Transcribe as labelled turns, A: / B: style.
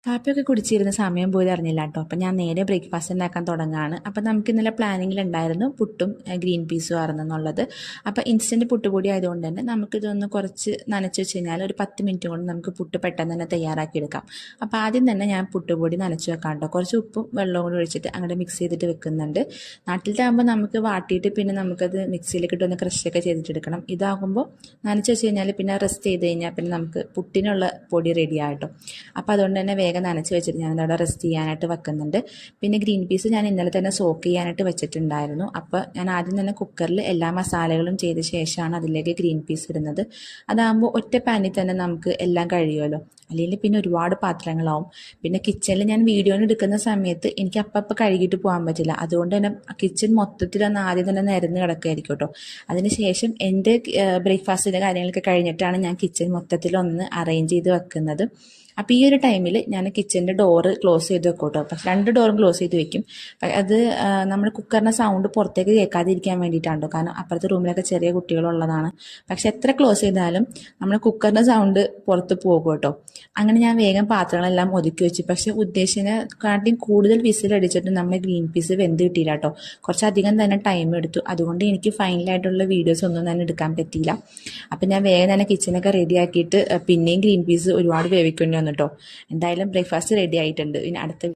A: കാപ്പിയൊക്കെ കുടിച്ചിരുന്ന സമയം പോയി അറിഞ്ഞില്ല കേട്ടോ. അപ്പം ഞാൻ നേരെ ബ്രേക്ക്ഫാസ്റ്റ് ഉണ്ടാക്കാൻ തുടങ്ങുകയാണ്. അപ്പം നമുക്ക് ഇന്നലെ പ്ലാനിങ്ങിലുണ്ടായിരുന്നു പുട്ടും ഗ്രീൻ പീസും ആയിരുന്നു എന്നുള്ളത്. അപ്പോൾ ഇൻസ്റ്റൻറ്റ് പുട്ടുപൊടി ആയതുകൊണ്ട് തന്നെ നമുക്കിതൊന്ന് കുറച്ച് നനച്ച് വെച്ച് കഴിഞ്ഞാൽ ഒരു 10 മിനിറ്റ് കൊണ്ട് നമുക്ക് പുട്ട് പെട്ടെന്ന് തന്നെ തയ്യാറാക്കി എടുക്കാം. അപ്പോൾ ആദ്യം തന്നെ ഞാൻ പുട്ടുപൊടി നനച്ച് വെക്കാം കേട്ടോ. കുറച്ച് ഉപ്പും വെള്ളവും കൂടി ഒഴിച്ചിട്ട് അങ്ങോട്ട് മിക്സ് ചെയ്തിട്ട് വെക്കുന്നുണ്ട്. നാട്ടിലത്തെ ആകുമ്പോൾ നമുക്ക് വാട്ടിയിട്ട് പിന്നെ നമുക്കത് മിക്സിയിലേക്ക് ഇട്ടൊന്ന് ക്രഷൊക്കെ ചെയ്തിട്ടെടുക്കണം. ഇതാകുമ്പോൾ നനച്ച് വെച്ച് കഴിഞ്ഞാൽ പിന്നെ റെസ്റ്റ് ചെയ്ത് കഴിഞ്ഞാൽ പിന്നെ നമുക്ക് പുട്ടിനുള്ള പൊടി റെഡി ആകട്ടോ. അപ്പോൾ അതുകൊണ്ട് തന്നെ വേഗം നനച്ച് വെച്ചിട്ട് ഞാനതവിടെ റെസ്റ്റ് ചെയ്യാനായിട്ട് വെക്കുന്നുണ്ട്. പിന്നെ ഗ്രീൻ പീസ് ഞാൻ ഇന്നലെ തന്നെ സോക്ക് ചെയ്യാനായിട്ട് വെച്ചിട്ടുണ്ടായിരുന്നു. അപ്പോൾ ഞാൻ ആദ്യം തന്നെ കുക്കറിൽ എല്ലാ മസാലകളും ചെയ്ത ശേഷമാണ് അതിലേക്ക് ഗ്രീൻ പീസ് ഇടുന്നത്. അതാകുമ്പോൾ ഒറ്റ പാനിൽ തന്നെ നമുക്ക് എല്ലാം കഴിയുമല്ലോ. അല്ലെങ്കിൽ പിന്നെ ഒരുപാട് പാത്രങ്ങളാവും. പിന്നെ കിച്ചണിൽ ഞാൻ വീഡിയോയിൽ എടുക്കുന്ന സമയത്ത് എനിക്ക് അപ്പം കഴുകിയിട്ട് പോകാൻ പറ്റില്ല. അതുകൊണ്ട് തന്നെ കിച്ചൺ മൊത്തത്തിലൊന്ന് ആദ്യം തന്നെ നിരന്ന് കിടക്കുകയായിരിക്കും കേട്ടോ. അതിനുശേഷം എൻ്റെ ബ്രേക്ക്ഫാസ്റ്റിൻ്റെ കാര്യങ്ങളൊക്കെ കഴിഞ്ഞിട്ടാണ് ഞാൻ കിച്ചൺ മൊത്തത്തിലൊന്ന് അറേഞ്ച് ചെയ്ത് വെക്കുന്നത്. അപ്പോൾ ഈ ഒരു ടൈമിൽ ഞാൻ കിച്ചൻ്റെ ഡോറ് ക്ലോസ് ചെയ്ത് വെക്കും കേട്ടോ. അപ്പം 2 ഡോറും ക്ലോസ് ചെയ്ത് വെക്കും. അത് നമ്മൾ കുക്കറിൻ്റെ സൗണ്ട് പുറത്തേക്ക് കേൾക്കാതിരിക്കാൻ വേണ്ടിയിട്ടാണ് കേട്ടോ. കാരണം അപ്പുറത്തെ റൂമിലൊക്കെ ചെറിയ കുട്ടികളുള്ളതാണ്. പക്ഷെ എത്ര ക്ലോസ് ചെയ്താലും നമ്മൾ കുക്കറിൻ്റെ സൗണ്ട് പുറത്ത് പോകും കേട്ടോ. അങ്ങനെ ഞാൻ വേഗം പാത്രങ്ങളെല്ലാം ഒതുക്കി വെച്ചു. പക്ഷെ ഉദ്ദേശിച്ചതിനെക്കാട്ടിയും കൂടുതൽ വിസിലടിച്ചിട്ട് നമ്മൾ ഗ്രീൻ പീസ് വെന്ത് കിട്ടിയില്ല കേട്ടോ. കുറച്ചധികം തന്നെ ടൈം എടുത്തു. അതുകൊണ്ട് എനിക്ക് ഫൈനലായിട്ടുള്ള വീഡിയോസ് ഒന്നും തന്നെ എടുക്കാൻ പറ്റിയില്ല. അപ്പം ഞാൻ വേഗം തന്നെ കിച്ചനൊക്കെ റെഡിയാക്കിയിട്ട് പിന്നെയും ഗ്രീൻ പീസ് ഒരുപാട് വേവിക്കേണ്ടി വന്നു കേട്ടോ. എന്തായാലും ബ്രേക്ക്ഫാസ്റ്റ് റെഡി ആയിട്ടുണ്ട്. ഇനി അടുത്ത